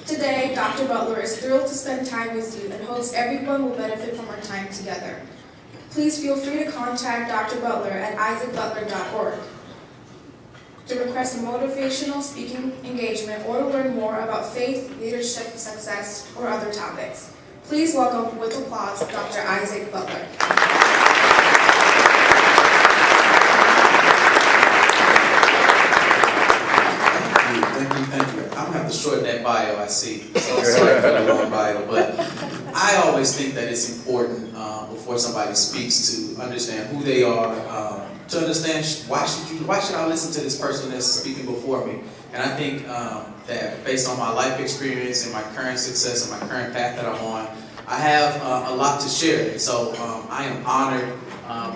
Today, Dr. Butler is thrilled to spend time with you and hopes everyone will benefit from our time together. Please feel free to contact Dr. Butler at isaacbutler.org to request a motivational speaking engagement or to learn more about faith, leadership, success, or other topics. Please welcome with applause Dr. Isaac Butler. Thank you. I'm gonna have to shorten that bio, I see. So sorry for the long bio, but I always think that it's important before somebody speaks to understand who they are, to understand why should I listen to this person that's speaking before me. And I think that based on my life experience and my current success and my current path that I'm on, I have a lot to share. And so I am honored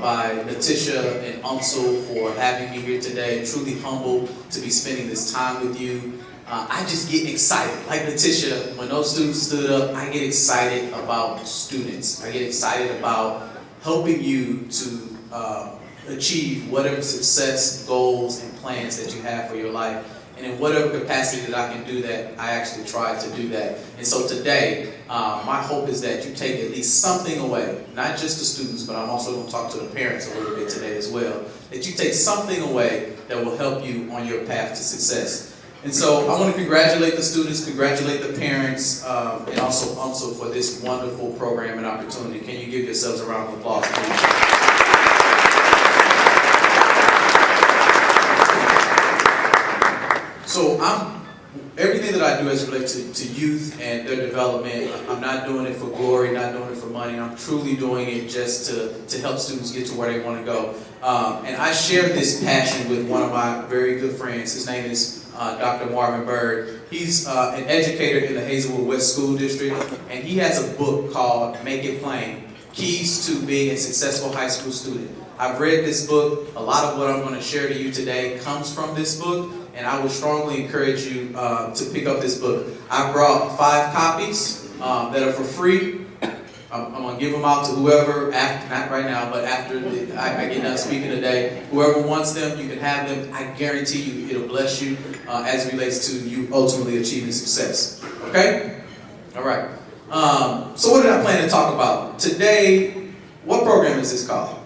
by Letitia and Umsel for having me here today. Truly humbled to be spending this time with you. I just get excited. Like Letitia, when those students stood up, I get excited about students. I get excited about helping you to achieve whatever success, goals, and plans that you have for your life. And in whatever capacity that I can do that, I actually try to do that. And so today, my hope is that you take at least something away, not just the students, but I'm also going to talk to the parents a little bit today as well, that you take something away that will help you on your path to success. And so I want to congratulate the students, congratulate the parents, and also for this wonderful program and opportunity. Can you give yourselves a round of applause, please? So everything that I do as it relates to youth and their development, I'm not doing it for glory, not doing it for money. I'm truly doing it just to help students get to where they want to go. And I share this passion with one of my very good friends. His name is Dr. Marvin Bird. He's an educator in the Hazelwood West School District, and he has a book called Make It Plain, Keys to Being a Successful High School Student. I've read this book. A lot of what I'm going to share to you today comes from this book, and I would strongly encourage you to pick up this book. I brought 5 copies that are for free. I'm going to give them out to whoever, not right now, but after I get done speaking today. Whoever wants them, you can have them. I guarantee you it'll bless you as it relates to you ultimately achieving success. Okay? All right. So what did I plan to talk about? Today, what program is this called?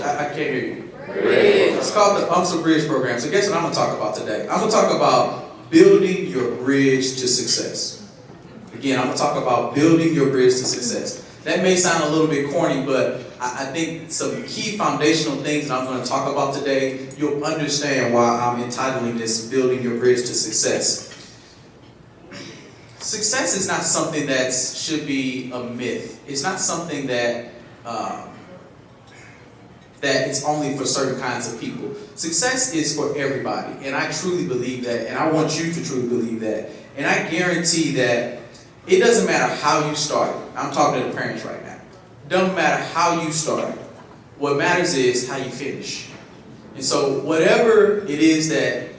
I can't hear you. It's called the Umsel Bridge program. So guess what I'm going to talk about today? I'm going to talk about building your bridge to success. Again, I'm going to talk about building your bridge to success. That may sound a little bit corny, but I think some key foundational things that I'm going to talk about today, you'll understand why I'm entitling this Building Your Bridge to Success. Success is not something that should be a myth. It's not something that it's only for certain kinds of people. Success is for everybody, and I truly believe that, and I want you to truly believe that. And I guarantee that it doesn't matter how you started. I'm talking to the parents right now. It doesn't matter how you started. What matters is how you finish. And so whatever it is that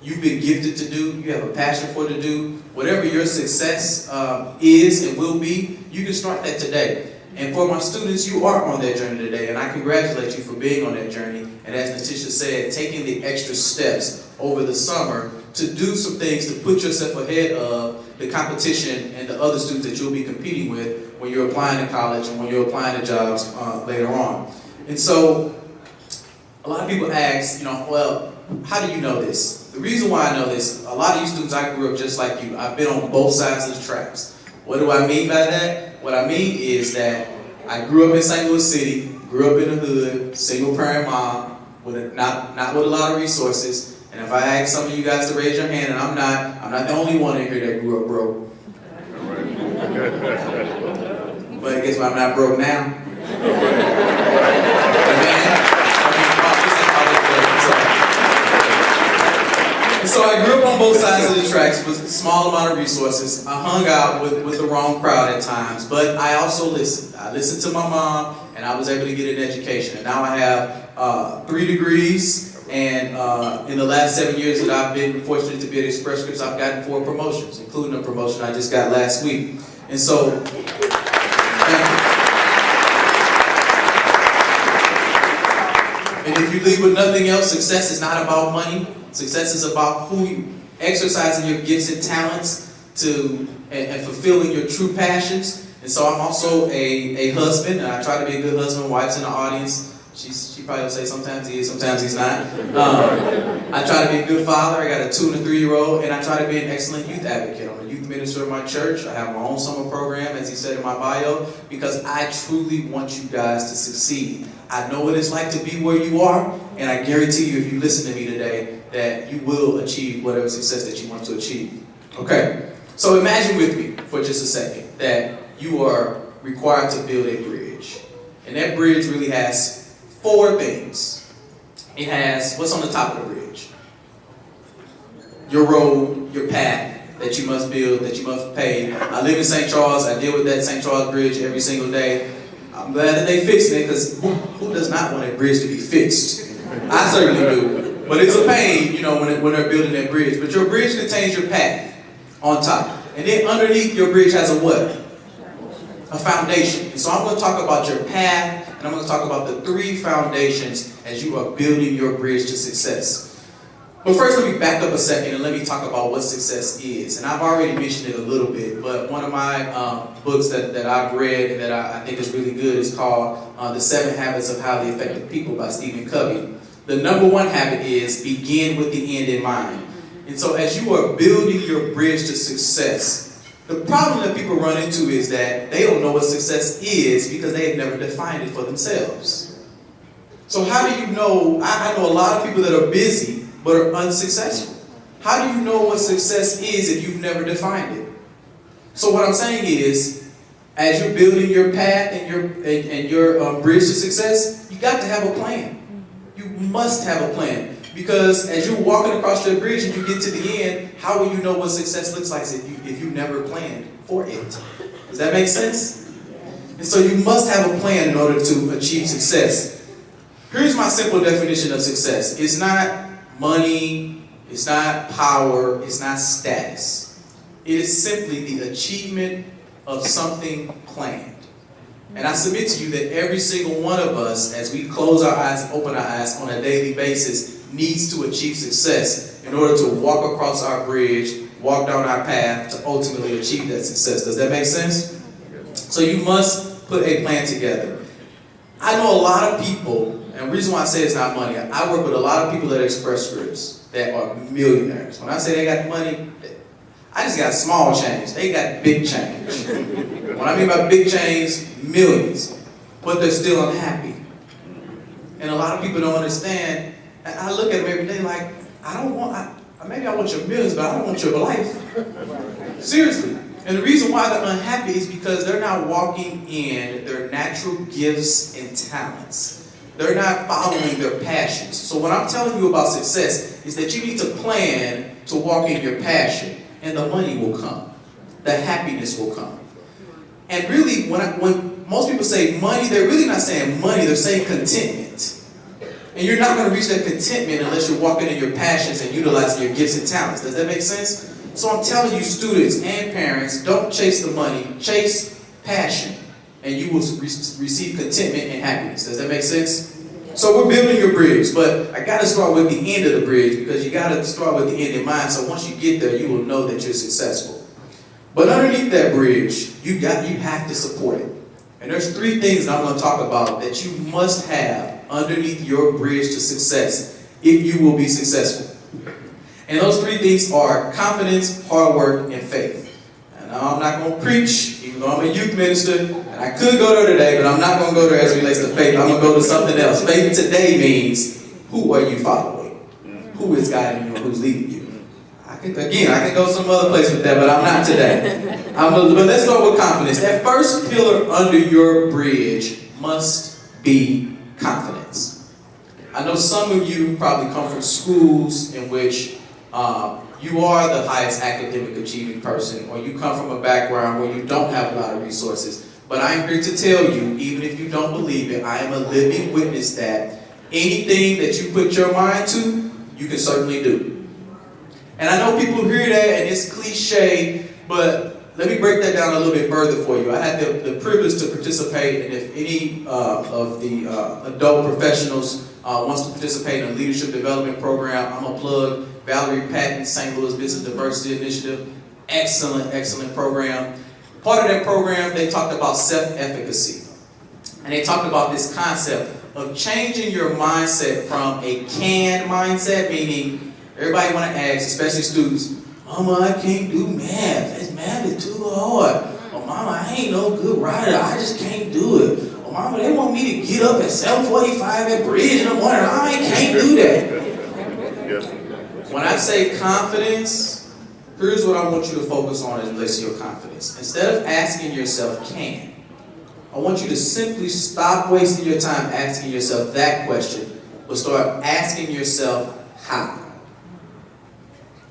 you've been gifted to do, you have a passion for to do, whatever your success is and will be, you can start that today. And for my students, you are on that journey today, and I congratulate you for being on that journey. And as Letitia said, taking the extra steps over the summer to do some things to put yourself ahead of the competition and the other students that you'll be competing with when you're applying to college and when you're applying to jobs later on. And so a lot of people ask, well, how do you know this? The reason why I know this, a lot of you students, I grew up just like you. I've been on both sides of the tracks. What do I mean by that? What I mean is that I grew up in St. Louis City, grew up in the hood, single parent mom, with not with a lot of resources. And if I ask some of you guys to raise your hand, and I'm not the only one in here that grew up broke. But guess what? I'm not broke now. So I grew up on both sides of the tracks with a small amount of resources. I hung out with the wrong crowd at times, but I also listened. I listened to my mom, and I was able to get an education. And now I have 3 degrees. And in the last 7 years that I've been fortunate to be at Express Scripts, I've gotten 4 promotions, including a promotion I just got last week. And so, thank you. And if you leave with nothing else, success is not about money. Success is about exercising your gifts and talents and fulfilling your true passions. And so I'm also a husband, and I try to be a good husband. Wife's in the audience. She probably will say sometimes he is, sometimes he's not. I try to be a good father. I got a 2 and a 3-year-old, and I try to be an excellent youth advocate. I'm a youth minister of my church. I have my own summer program, as he said in my bio, because I truly want you guys to succeed. I know what it's like to be where you are, and I guarantee you, if you listen to me today, that you will achieve whatever success that you want to achieve. Okay? So imagine with me for just a second that you are required to build a bridge. And that bridge really has 4 things. It has, what's on the top of the bridge? Your road, your path that you must build, that you must pave. I live in St. Charles. I deal with that St. Charles bridge every single day. I'm glad that they fixed it, because who does not want a bridge to be fixed? I certainly do. But it's a pain, you know, when they're building that bridge. But your bridge contains your path on top. And then underneath your bridge has a what? A foundation. And so I'm going to talk about your path, and I'm going to talk about the 3 foundations as you are building your bridge to success. But first, let me back up a second and let me talk about what success is. And I've already mentioned it a little bit, but one of my books that I've read and that I think is really good is called The 7 Habits of Highly Effective People by Stephen Covey. The number 1 habit is begin with the end in mind. And so as you are building your bridge to success, the problem that people run into is that they don't know what success is because they have never defined it for themselves. So how do you know? I know a lot of people that are busy but are unsuccessful. How do you know what success is if you've never defined it? So what I'm saying is, as you're building your path and your bridge to success, you got to have a plan. You must have a plan. Because as you're walking across your bridge and you get to the end, how will you know what success looks like if you never planned for it? Does that make sense? And so you must have a plan in order to achieve success. Here's my simple definition of success. It's not money, it's not power, it's not status. It is simply the achievement of something planned. And I submit to you that every single one of us, as we close our eyes and open our eyes on a daily basis, needs to achieve success in order to walk across our bridge, walk down our path to ultimately achieve that success. Does that make sense? So you must put a plan together. I know a lot of people, and the reason why I say it's not money, I work with a lot of people at Express Scripts that are millionaires. When I say they got money, I just got small change. They got big change. When I mean by big change, millions. But they're still unhappy. And a lot of people don't understand. I look at them every day like, maybe I want your millions, but I don't want your life. Seriously. And the reason why they're unhappy is because they're not walking in their natural gifts and talents. They're not following their passions. So what I'm telling you about success is that you need to plan to walk in your passion, and the money will come. The happiness will come. And really, when most people say money, they're really not saying money, they're saying contentment. And you're not going to reach that contentment unless you're walking in your passions and utilizing your gifts and talents. Does that make sense? So I'm telling you, students and parents, don't chase the money, chase passion, and you will receive contentment and happiness. Does that make sense? So we're building your bridge, but I got to start with the end of the bridge, because you got to start with the end in mind. So once you get there, you will know that you're successful. But underneath that bridge, you have to support it. And there's 3 things that I'm going to talk about that you must have underneath your bridge to success if you will be successful. And those 3 things are confidence, hard work, and faith. And I'm not going to preach, even though I'm a youth minister, and I could go there today, but I'm not going to go there as it relates to faith. I'm going to go to something else. Faith today means, who are you following? Who is guiding you and who's leading you? I can go some other place with that, but I'm not today. But let's start with confidence. That first pillar under your bridge must be confidence. I know some of you probably come from schools in which you are the highest academic achieving person, or you come from a background where you don't have a lot of resources. But I'm here to tell you, even if you don't believe it, I am a living witness that anything that you put your mind to, you can certainly do. And I know people hear that and it's cliche, but let me break that down a little bit further for you. I had the privilege to participate, and if any of the adult professionals wants to participate in a leadership development program, I'm going to plug Valerie Patton's St. Louis Business Diversity Initiative. Excellent program. Part of that program, they talked about self-efficacy. And they talked about this concept of changing your mindset from a can mindset, meaning everybody want to ask, especially students, Mama, I can't do math. Math is too hard. Or Mama, I ain't no good writer. I just can't do it. Or Mama, they want me to get up at 7:45 at Bridge in the morning. I can't do that. When I say confidence, here's what I want you to focus on as it relates to your confidence. Instead of asking yourself, can, I want you to simply stop wasting your time asking yourself that question, but start asking yourself, how?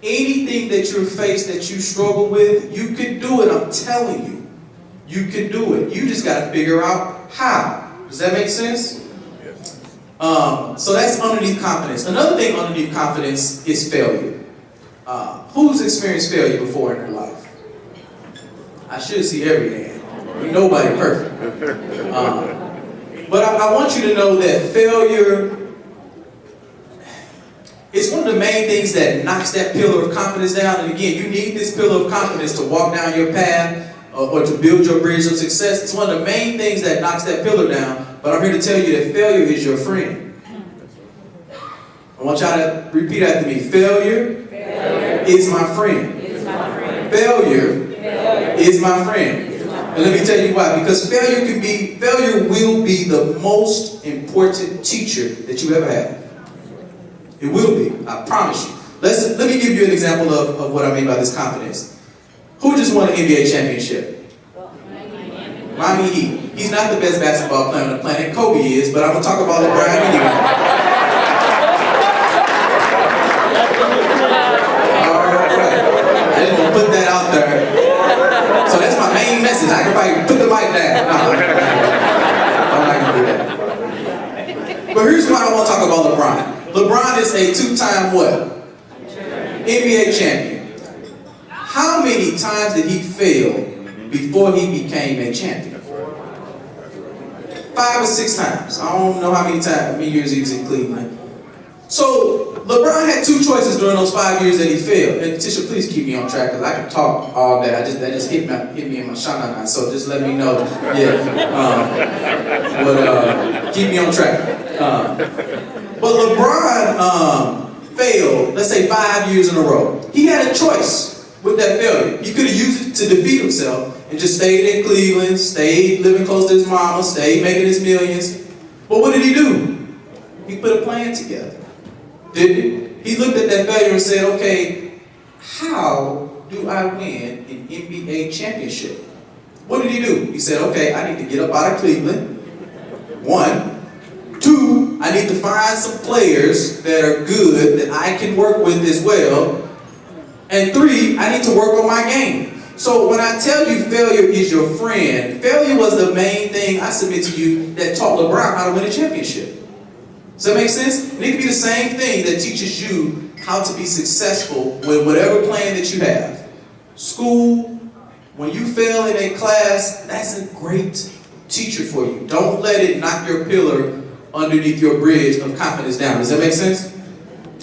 Anything that you're faced, that you struggle with, you can do it, I'm telling you. You can do it. You just got to figure out how. Does that make sense? So that's underneath confidence. Another thing underneath confidence is failure. Who's experienced failure before in their life? I should see every hand. Ain't nobody perfect. But I want you to know that failure is one of the main things that knocks that pillar of confidence down. And again, you need this pillar of confidence to walk down your path or to build your bridge of success. It's one of the main things that knocks that pillar down. But I'm here to tell you that failure is your friend. I want y'all to repeat after me. Failure is my friend. Failure is my friend. And let me tell you why. Because failure will be the most important teacher that you ever had. It will be. I promise you. Let me give you an example of what I mean by this confidence. Who just won an NBA championship? Miami Heat. He's not the best basketball player on the planet. Kobe is, but I'm going to talk about LeBron anyway. I just want to put that out there. So that's my main message. I can probably put the mic down. No, I'm not going to do that. But here's why I want to talk about LeBron. LeBron is a two-time what? NBA champion. How many times did he fail before he became a champion? 5 or 6 times. I don't know how many years he was in Cleveland. So LeBron had 2 choices during those 5 years that he failed. And Tisha, please keep me on track because I can talk all day. That just hit me in my shana. So just let me know. Yeah. Keep me on track. But LeBron failed, let's say 5 years in a row. He had a choice with that failure. He could have used it to defeat himself and just stayed in Cleveland, stayed living close to his mama, stayed making his millions. But what did he do? He put a plan together. Didn't he? He looked at that failure and said, okay, how do I win an NBA championship? What did he do? He said, okay, I need to get up out of Cleveland. 1. 2, I need to find some players that are good that I can work with as well. And 3, I need to work on my game. So when I tell you failure is your friend, failure was the main thing I submit to you that taught LeBron how to win a championship. Does that make sense? And it can be the same thing that teaches you how to be successful with whatever plan that you have. School, when you fail in a class, that's a great teacher for you. Don't let it knock your pillar underneath your bridge of confidence down. Does that make sense?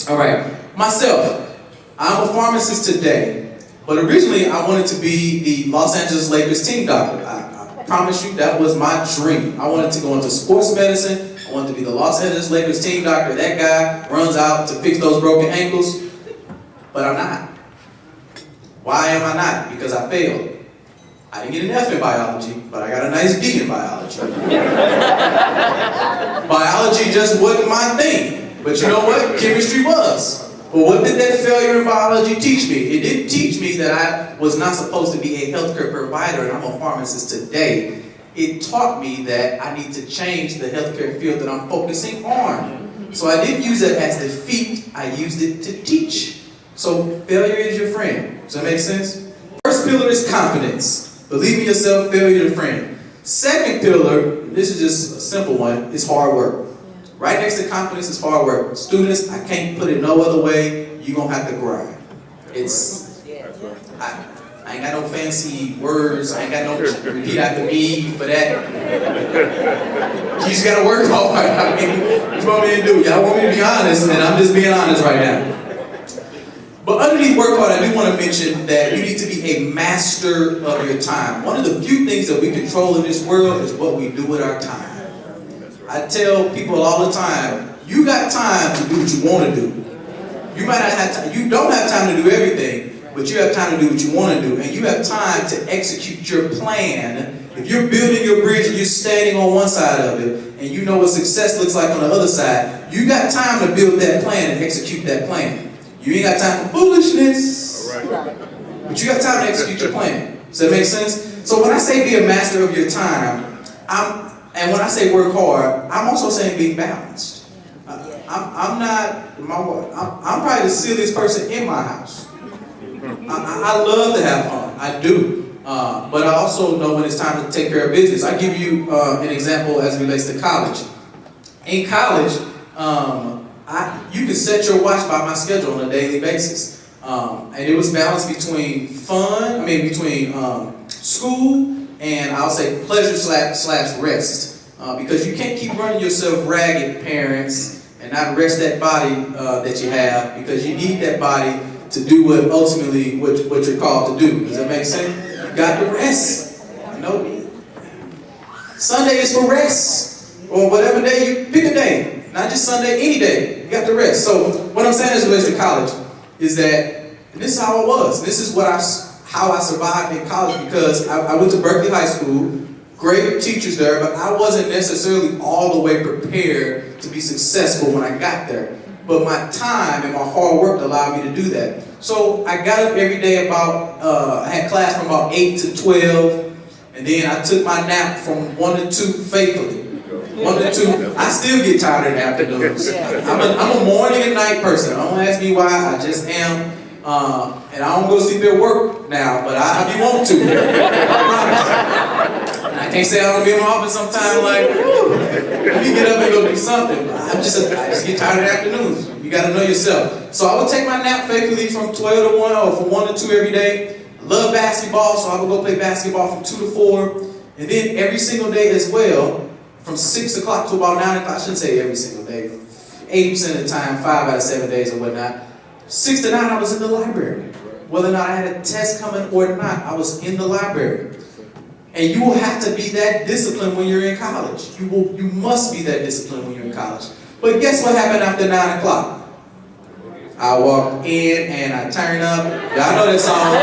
All right. Myself, I'm a pharmacist today, but originally I wanted to be the Los Angeles Lakers team doctor. I promise you that was my dream. I wanted to go into sports medicine. I wanted to be the Los Angeles Lakers team doctor. That guy runs out to fix those broken ankles, but I'm not. Why am I not? Because I failed. I didn't get an F in biology, but I got a nice D in biology. Biology just wasn't my thing. But you know what? Chemistry was. But what did that failure in biology teach me? It didn't teach me that I was not supposed to be a healthcare provider and I'm a pharmacist today. It taught me that I need to change the healthcare field that I'm focusing on. So I didn't use it as defeat, I used it to teach. So failure is your friend. Does that make sense? First pillar is confidence. Believe in yourself, failure is your friend. Second pillar, this is just a simple one, is hard work. Right next to confidence is hard work. Students, I can't put it no other way, you're going to have to grind. I ain't got no fancy words, I ain't got no repeat after me for that. You just got to work hard. I mean, what you want me to do? Y'all want me to be honest, and I'm just being honest right now. But underneath work hard, I do want to mention that you need to be a master of your time. One of the few things that we control in this world is what we do with our time. I tell people all the time, you got time to do what you want to do. You might not have time, you don't have time to do everything, but you have time to do what you want to do. And you have time to execute your plan. If you're building your bridge and you're standing on one side of it, and you know what success looks like on the other side, you got time to build that plan and execute that plan. You ain't got time for foolishness, but you got time to execute your plan. Does that make sense? So when I say be a master of your time, and when I say work hard, I'm also saying be balanced. I'm probably the silliest person in my house. I love to have fun. I do. But I also know when it's time to take care of business. I give you an example as it relates to college. In college, you can set your watch by my schedule on a daily basis. And it was balanced between between school and I'll say pleasure slash rest. Because you can't keep running yourself ragged, parents, and not rest that body that you have, because you need that body to do what ultimately what you're called to do. Does that make sense? You got to rest. You know, Sunday is for rest, or whatever day you pick a day, not just Sunday, any day. You got to rest. So what I'm saying as it relates to college is that this is how it was. This is how I survived in college, because I went to Berkeley High School. Great teachers there, but I wasn't necessarily all the way prepared to be successful when I got there. But my time and my hard work allowed me to do that. So I got up every day I had class from about 8 to 12, and then I took my nap from 1 to 2 faithfully. 1 to 2, I still get tired in the afternoons. I'm a morning and night person. Don't ask me why, I just am. And I don't go sleep at work now, but I be want to. I promise. I can't say I don't be in my office sometime like, let me get up and go do something. I just get tired of the afternoons. You got to know yourself. So I would take my nap faithfully from 12 to 1 or from 1 to 2 every day. I love basketball, so I would go play basketball from 2 to 4. And then every single day as well, from 6 o'clock to about 9 o'clock, I shouldn't say every single day, 80% of the time, 5 out of 7 days or whatnot, 6 to 9 I was in the library. Whether or not I had a test coming or not, I was in the library. And you will have to be that disciplined when you're in college. You must be that disciplined when you're in college. But guess what happened after 9 o'clock? I walked in and I turned up. Y'all know that song.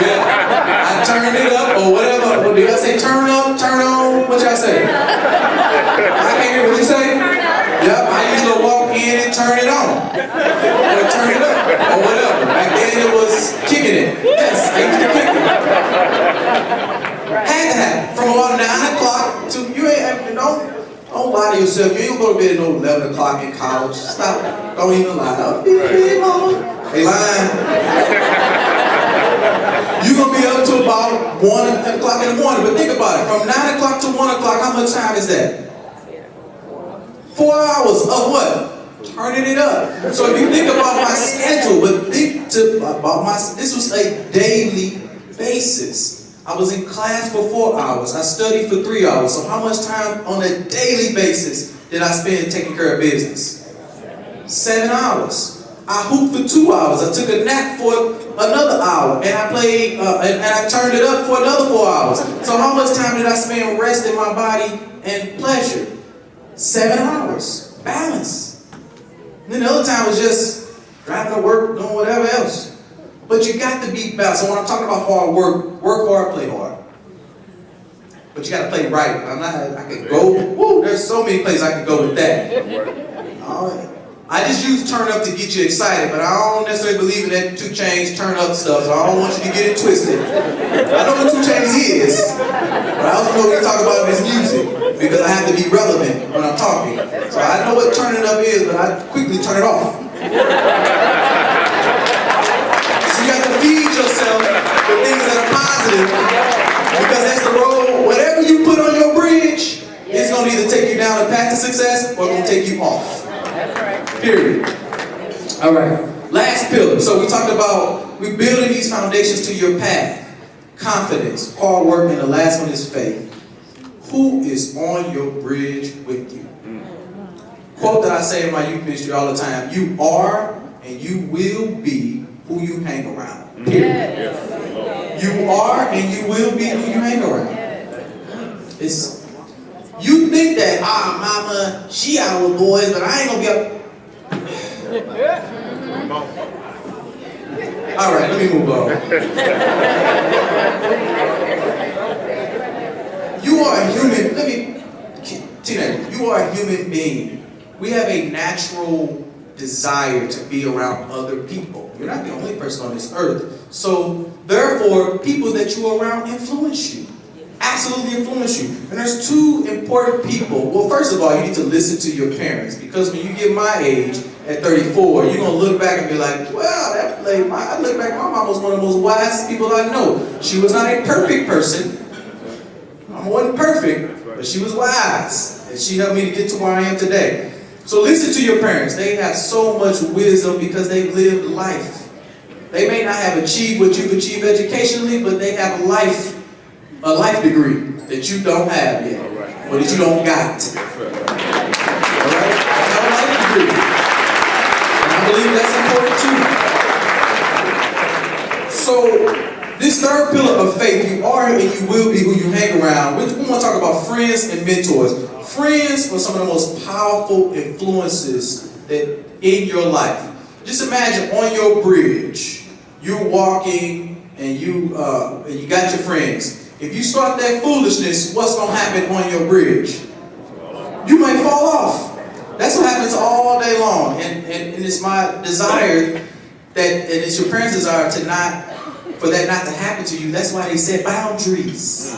Yeah. I turned it up or whatever. What did I say? Turn up, turn on. What y'all say? I can't hear what you say. Yep, I used to walk in and turn it on. Or turn it up or whatever. Back then it was kicking it. Yes, I used to kick it. Had to happen. From about 9 o'clock to, you ain't, don't lie to yourself. You ain't gonna go to bed at no 11 o'clock in college. Stop. Don't even lie. Hey, mama. They lying. You're gonna be up to about 1 o'clock in the morning. But think about it. From 9 o'clock to 1 o'clock, how much time is that? 4 hours of what? Turning it up. So if you think about my schedule, but think about this was a daily basis. I was in class for 4 hours. I studied for 3 hours. So how much time on a daily basis did I spend taking care of business? 7 hours. I hooped for 2 hours. I took a nap for another hour. And I played, and I turned it up for another 4 hours. So how much time did I spend resting my body and pleasure? 7 hours. Balance. And then the other time was just driving to work, doing whatever else. But you got to be balanced. So when I'm talking about hard work hard, play hard. But you got to play right. I could go, there's so many places I could go with that. I just use turn up to get you excited, but I don't necessarily believe in that 2 Chainz turn up stuff, so I don't want you to get it twisted. I know what 2 Chainz is, but I also know what he's talking about in his music, because I have to be relevant when I'm talking. So I know what turning up is, but I quickly turn it off. You got to feed yourself with things that are positive, because that's the road. Whatever you put on your bridge, it's going to either take you down the path to success or it's going to take you off. Period. All right. Last pillar. So we talked about we're building these foundations to your path. Confidence, hard work, and the last one is faith. Who is on your bridge with you? Quote that I say in my youth ministry all the time: you are and you will be who you hang around. Period. You are and you will be who you hang around. You think that, mama, she out with boys, but I ain't gonna be up. All right, let me move on. You are a human, teenager, you are a human being. We have a natural desire to be around other people. You're not the only person on this earth. So, therefore, people that you're around influence you. Absolutely influence you. And there's two important people. Well, first of all, you need to listen to your parents. Because when you get my age, at 34, you're going to look back and be like, well, I look back, my mom was one of the most wisest people I know. She was not a perfect person. I wasn't perfect, but she was wise. And she helped me to get to where I am today. So listen to your parents. They have so much wisdom because they've lived life. They may not have achieved what you've achieved educationally, but they have a life degree that you don't have yet, or that you don't got. All right? They have a life degree. And I believe that's important too. So, this third pillar of faith, you are and you will be who you hang around. We want to talk about friends and mentors. Friends are some of the most powerful influences that in your life. Just imagine on your bridge, you're walking and you got your friends. If you start that foolishness, what's going to happen on your bridge? You might fall off. That's what happens all day long. And it's my desire and it's your parents' desire for that not to happen to you. That's why they said boundaries.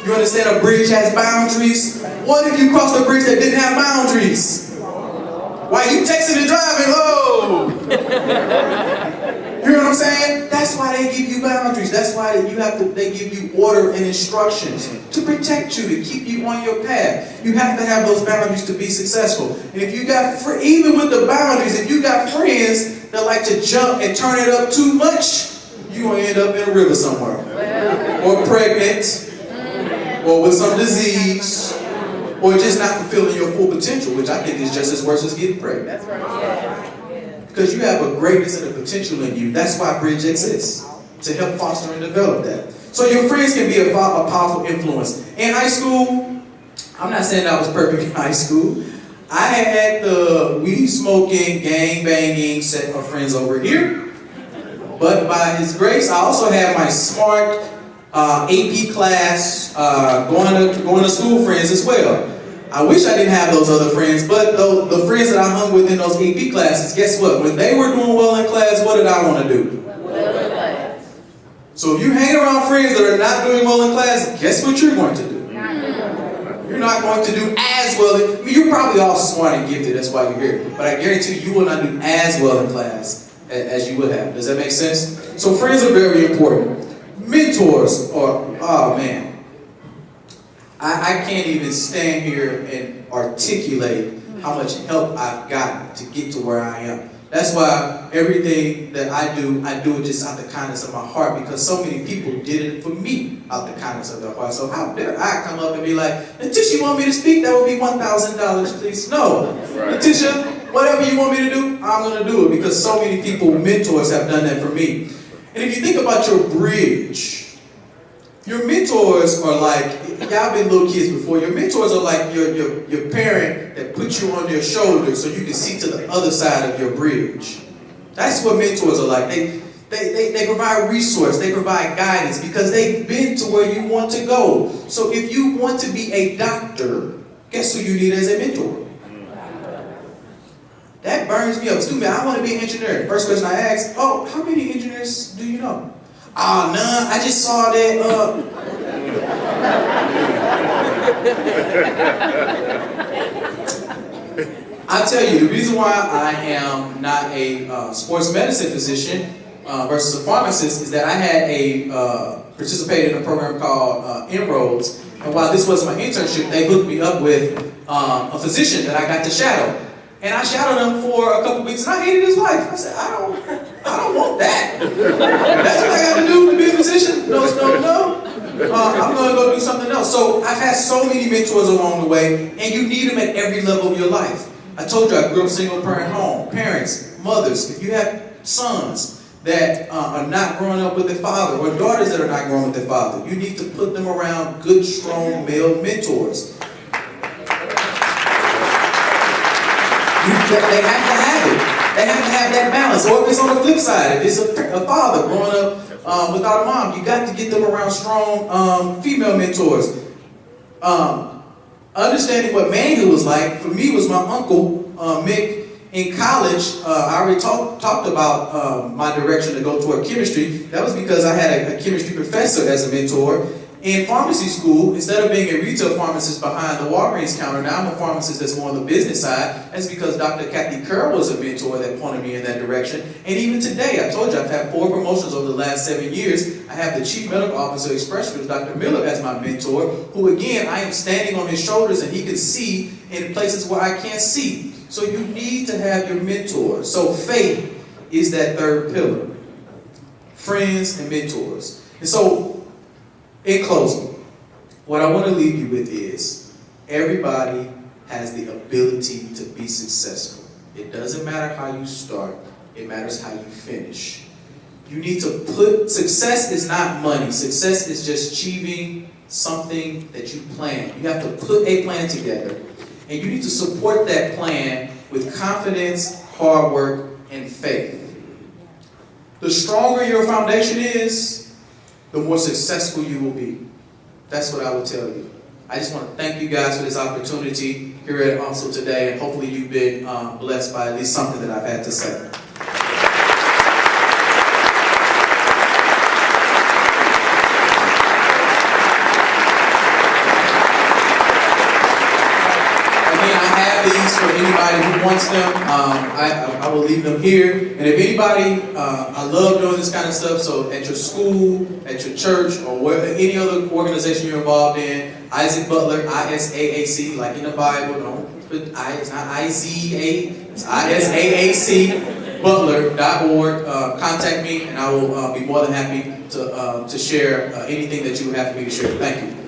You understand a bridge has boundaries? What if you crossed a bridge that didn't have boundaries? Why you texting and driving? Oh! You know what I'm saying? That's why they give you boundaries. That's why they give you order and instructions to protect you, to keep you on your path. You have to have those boundaries to be successful. And if you got, even with the boundaries, if you got friends that like to jump and turn it up too much, you're going to end up in a river somewhere. Or pregnant, or with some disease, or just not fulfilling your full potential, which I think is just as worse as getting pregnant. That's right. Because you have a greatness and a potential in you. That's why Bridge exists, to help foster and develop that. So your friends can be a powerful influence. In high school, I'm not saying I was perfect in high school. I had the weed smoking, gang banging set of friends over here. But by His grace, I also had my smart AP class, going to school friends as well. I wish I didn't have those other friends, but the friends that I hung with in those AP classes, guess what? When they were doing well in class, what did I want to do? So if you hang around friends that are not doing well in class, guess what you're going to do? You're not going to do as well. I mean, you're probably all smart and gifted, that's why you're here. But I guarantee you will not do as well in class as you would have. Does that make sense? So friends are very important. Mentors are, oh man. I can't even stand here and articulate how much help I've gotten to get to where I am. That's why everything that I do it just out the kindness of my heart, because so many people did it for me out the kindness of their heart. So how dare I come up and be like, Letitia, you want me to speak? That would be $1,000, please. No. Right. Letitia, whatever you want me to do, I'm going to do it, because so many people, mentors, have done that for me. And if you think about your bridge, your mentors are like, y'all been little kids before, your mentors are like your parent that put you on their shoulder so you can see to the other side of your bridge. That's what mentors are like. They provide resource, they provide guidance, because they've been to where you want to go. So if you want to be a doctor, guess who you need as a mentor? That burns me up. Excuse me, I want to be an engineer. First question I ask, oh, how many engineers do you know? Ah, none. I just saw that. I'll tell you, the reason why I am not a sports medicine physician versus a pharmacist is that I had participated in a program called Inroads. And while this was my internship, they hooked me up with a physician that I got to shadow. And I shadowed him for a couple weeks, and I hated his life. I said, I don't want that. That's what I got to do to be a physician? No. I'm going to go do something else. So I've had so many mentors along the way, and you need them at every level of your life. I told you I grew up single parent home. Parents, mothers, if you have sons, that are not growing up with their father, or daughters that are not growing with their father. You need to put them around good, strong male mentors. They have to have it. They have to have that balance. Or if it's on the flip side, if it's a father growing up without a mom, you got to get them around strong female mentors. Understanding what manhood was like, for me, was my uncle, Mick. In college, I already talked about my direction to go toward chemistry. That was because I had a chemistry professor as a mentor. In pharmacy school, instead of being a retail pharmacist behind the Walgreens counter, now I'm a pharmacist that's more on the business side. That's because Dr. Kathy Kerr was a mentor that pointed me in that direction. And even today, I told you I've had 4 promotions over the last 7 years. I have the Chief Medical Officer Express Scripts, Dr. Miller, as my mentor, who again, I am standing on his shoulders and he can see in places where I can't see. So you need to have your mentors. So faith is that third pillar. Friends and mentors. And so, in closing, what I want to leave you with is everybody has the ability to be successful. It doesn't matter how you start, it matters how you finish. You need to success is not money. Success is just achieving something that you plan. You have to put a plan together, and you need to support that plan with confidence, hard work, and faith. The stronger your foundation is, the more successful you will be. That's what I will tell you. I just want to thank you guys for this opportunity here at UMSL today, and hopefully you've been blessed by at least something that I've had to say. For anybody who wants them, I will leave them here. And if anybody, I love doing this kind of stuff, so at your school, at your church, or any other organization you're involved in, Isaac Butler, ISAAC, like in the Bible, don't put it's not IZA, it's ISAAC, Butler.org. Contact me, and I will be more than happy to share anything that you would have for me to share. Thank you.